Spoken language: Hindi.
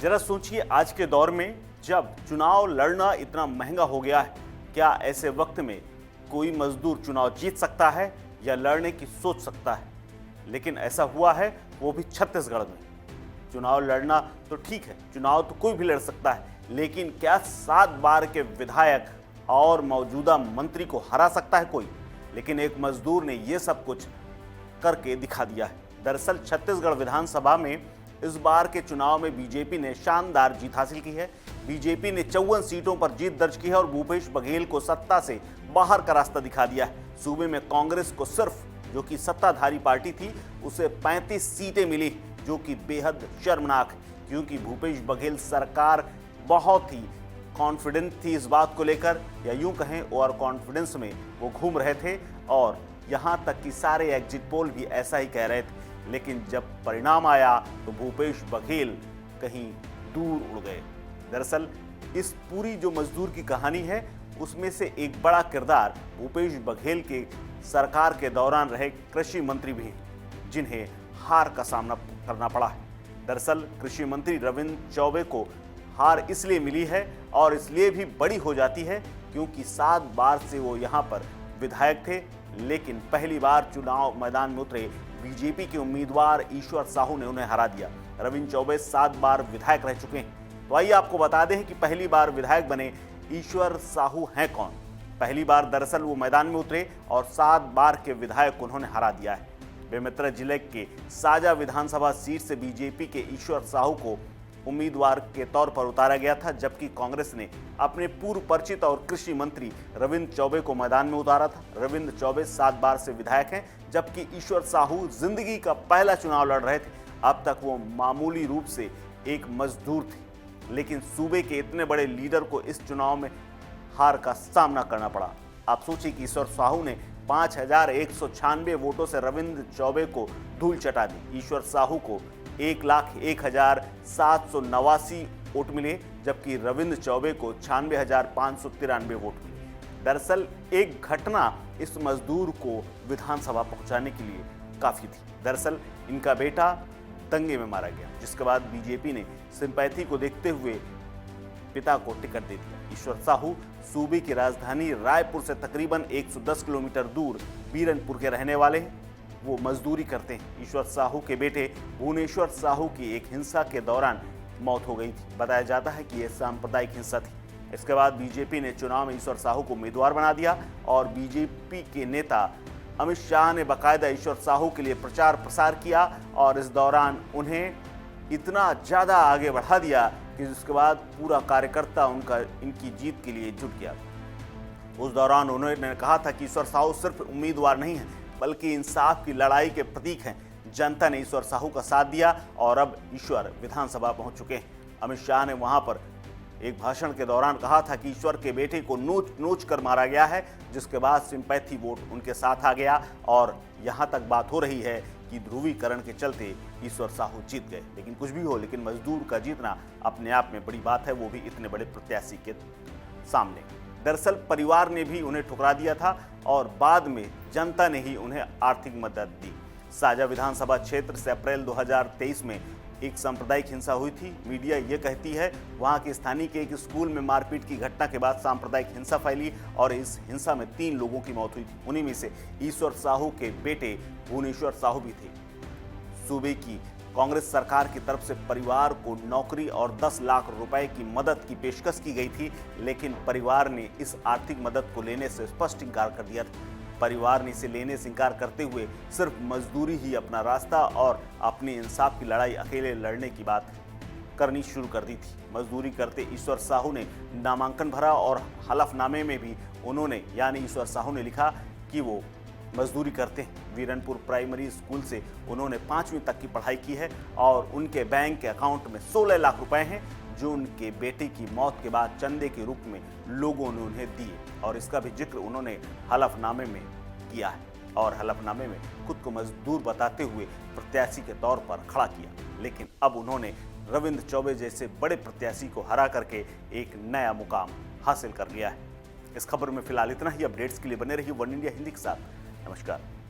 जरा सोचिए, आज के दौर में जब चुनाव लड़ना इतना महंगा हो गया है, क्या ऐसे वक्त में कोई मजदूर चुनाव जीत सकता है या लड़ने की सोच सकता है? लेकिन ऐसा हुआ है, वो भी छत्तीसगढ़ में। चुनाव लड़ना तो ठीक है, चुनाव तो कोई भी लड़ सकता है, लेकिन क्या 7 बार के विधायक और मौजूदा मंत्री को हरा सकता है कोई? लेकिन एक मजदूर ने यह सब कुछ करके दिखा दिया है। दरअसल छत्तीसगढ़ विधानसभा में इस बार के चुनाव में बीजेपी ने शानदार जीत हासिल की है। बीजेपी ने 54 सीटों पर जीत दर्ज की है और भूपेश बघेल को सत्ता से बाहर का रास्ता दिखा दिया है। सूबे में कांग्रेस को सिर्फ, जो कि सत्ताधारी पार्टी थी, उसे 35 सीटें मिली, जो कि बेहद शर्मनाक है, क्योंकि भूपेश बघेल सरकार बहुत ही कॉन्फिडेंट थी इस बात को लेकर, या यूं कहें ओवर कॉन्फिडेंस में वो घूम रहे थे और यहां तक कि सारे एग्जिट पोल भी ऐसा ही कह रहे थे। लेकिन जब परिणाम आया तो भूपेश बघेल कहीं दूर उड़ गए। दरअसल इस पूरी जो मजदूर की कहानी है, उसमें से एक बड़ा किरदार भूपेश बघेल के सरकार के दौरान रहे कृषि मंत्री भी, जिन्हें हार का सामना करना पड़ा है। दरअसल कृषि मंत्री रविंद्र चौबे को हार इसलिए मिली है और इसलिए भी बड़ी हो जाती है क्योंकि 7 बार से वो यहाँ पर विधायक थे, लेकिन पहली बार चुनाव मैदान में उतरे बीजेपी के उम्मीदवार ईश्वर साहू ने उन्हें हरा दिया। रविंद्र चौबे 7 बार विधायक रह चुके हैं। तो आइए आपको बता दें कि पहली बार विधायक बने ईश्वर साहू हैं कौन। पहली बार दरअसल वो मैदान में उतरे और 7 बार के विधायक उन्होंने हरा दिया है। बेमेतरा जिले के साजा विधानसभा सीट से बीजेपी के ईश्वर साहू को उम्मीदवार के तौर पर उतारा गया था, जबकि कांग्रेस ने अपने पूर्व परिचित और कृषि मंत्री रविंद्र चौबे को मैदान में उतारा था। रविंद्र चौबे 7 बार से विधायक हैं, जबकि ईश्वर साहू जिंदगी का पहला चुनाव लड़ रहे थे। अब तक वो मामूली रूप से एक मजदूर थे, लेकिन सूबे के इतने बड़े लीडर को इस चुनाव में हार का सामना करना पड़ा। आप सोचिए कि ईश्वर साहू ने 5196 वोटों से रविंद्र चौबे को धूल चटा दी। ईश्वर साहू को 1,01,789 वोट मिले, जबकि रविंद्र चौबे को 96,593 वोट मिले। दरअसल एक घटना इस मजदूर को विधानसभा पहुंचाने के लिए काफी थी। दरअसल इनका बेटा दंगे में मारा गया, जिसके बाद बीजेपी ने सिंपैथी को देखते हुए पिता को टिकट दे दिया। ईश्वर साहू सूबे की राजधानी रायपुर से तकरीबन 110 किलोमीटर दूर बीरनपुर के रहने वाले हैं। वो मजदूरी करते हैं। ईश्वर साहू के बेटे भुवनेश्वर साहू की एक हिंसा के दौरान मौत हो गई थी। बताया जाता है कि यह सांप्रदायिक हिंसा थी। इसके बाद बीजेपी ने चुनाव में ईश्वर साहू को उम्मीदवार बना दिया और बीजेपी के नेता अमित शाह ने बाकायदा ईश्वर साहू के लिए प्रचार प्रसार किया और इस दौरान उन्हें इतना ज़्यादा आगे बढ़ा दिया कि उसके बाद पूरा कार्यकर्ता इनकी जीत के लिए जुट गया। उस दौरान उन्होंने कहा था कि ईश्वर साहू सिर्फ उम्मीदवार नहीं है, बल्कि इंसाफ की लड़ाई के प्रतीक हैं। जनता ने ईश्वर साहू का साथ दिया और अब ईश्वर विधानसभा पहुंच चुके हैं। अमित शाह ने वहां पर एक भाषण के दौरान कहा था कि ईश्वर के बेटे को नोच नोच कर मारा गया है, जिसके बाद सिंपैथी वोट उनके साथ आ गया और यहां तक बात हो रही है कि ध्रुवीकरण के चलते ईश्वर साहू जीत गए। लेकिन कुछ भी हो, लेकिन मजदूर का जीतना अपने आप में बड़ी बात है, वो भी इतने बड़े प्रत्याशी के सामने। दरअसल परिवार ने भी उन्हें ठुकरा दिया था और बाद में जनता ने ही उन्हें आर्थिक मदद दी। साजा विधानसभा क्षेत्र से अप्रैल 2023 में एक सांप्रदायिक हिंसा हुई थी। मीडिया ये कहती है वहां के स्थानीय के एक स्कूल में मारपीट की घटना के बाद सांप्रदायिक हिंसा फैली और इस हिंसा में 3 लोगों की मौत हुई थी। उन्हीं में से ईश्वर साहू के बेटे भुवनेश्वर साहू भी थे। सूबे की कांग्रेस सरकार की तरफ से परिवार को नौकरी और 10 लाख रुपए की मदद की पेशकश की गई थी, लेकिन परिवार ने इस आर्थिक मदद को लेने से स्पष्ट इंकार कर दिया था। परिवार ने इसे लेने से इंकार करते हुए सिर्फ मजदूरी ही अपना रास्ता और अपनी इंसाफ की लड़ाई अकेले लड़ने की बात करनी शुरू कर दी थी। मजदूरी करते ईश्वर साहू ने नामांकन भरा और हलफनामे में भी उन्होंने यानी ईश्वर साहू ने लिखा कि वो मजदूरी करते हैं। वीरनपुर प्राइमरी स्कूल से उन्होंने 5वीं तक की पढ़ाई की है और उनके बैंक के अकाउंट में 16 लाख रुपए हैं, जो उनके बेटे की मौत के बाद चंदे के रूप में लोगों ने उन्हें दिए और इसका भी जिक्र उन्होंने हलफनामे में किया है और हलफनामे में खुद को मजदूर बताते हुए प्रत्याशी के तौर पर खड़ा किया। लेकिन अब उन्होंने रविंद्र चौबे जैसे बड़े प्रत्याशी को हरा करके एक नया मुकाम हासिल कर लिया है। इस खबर में फिलहाल इतना ही। अपडेट्स के लिए बने रहिए वन इंडिया हिंदी के साथ। नमस्कार।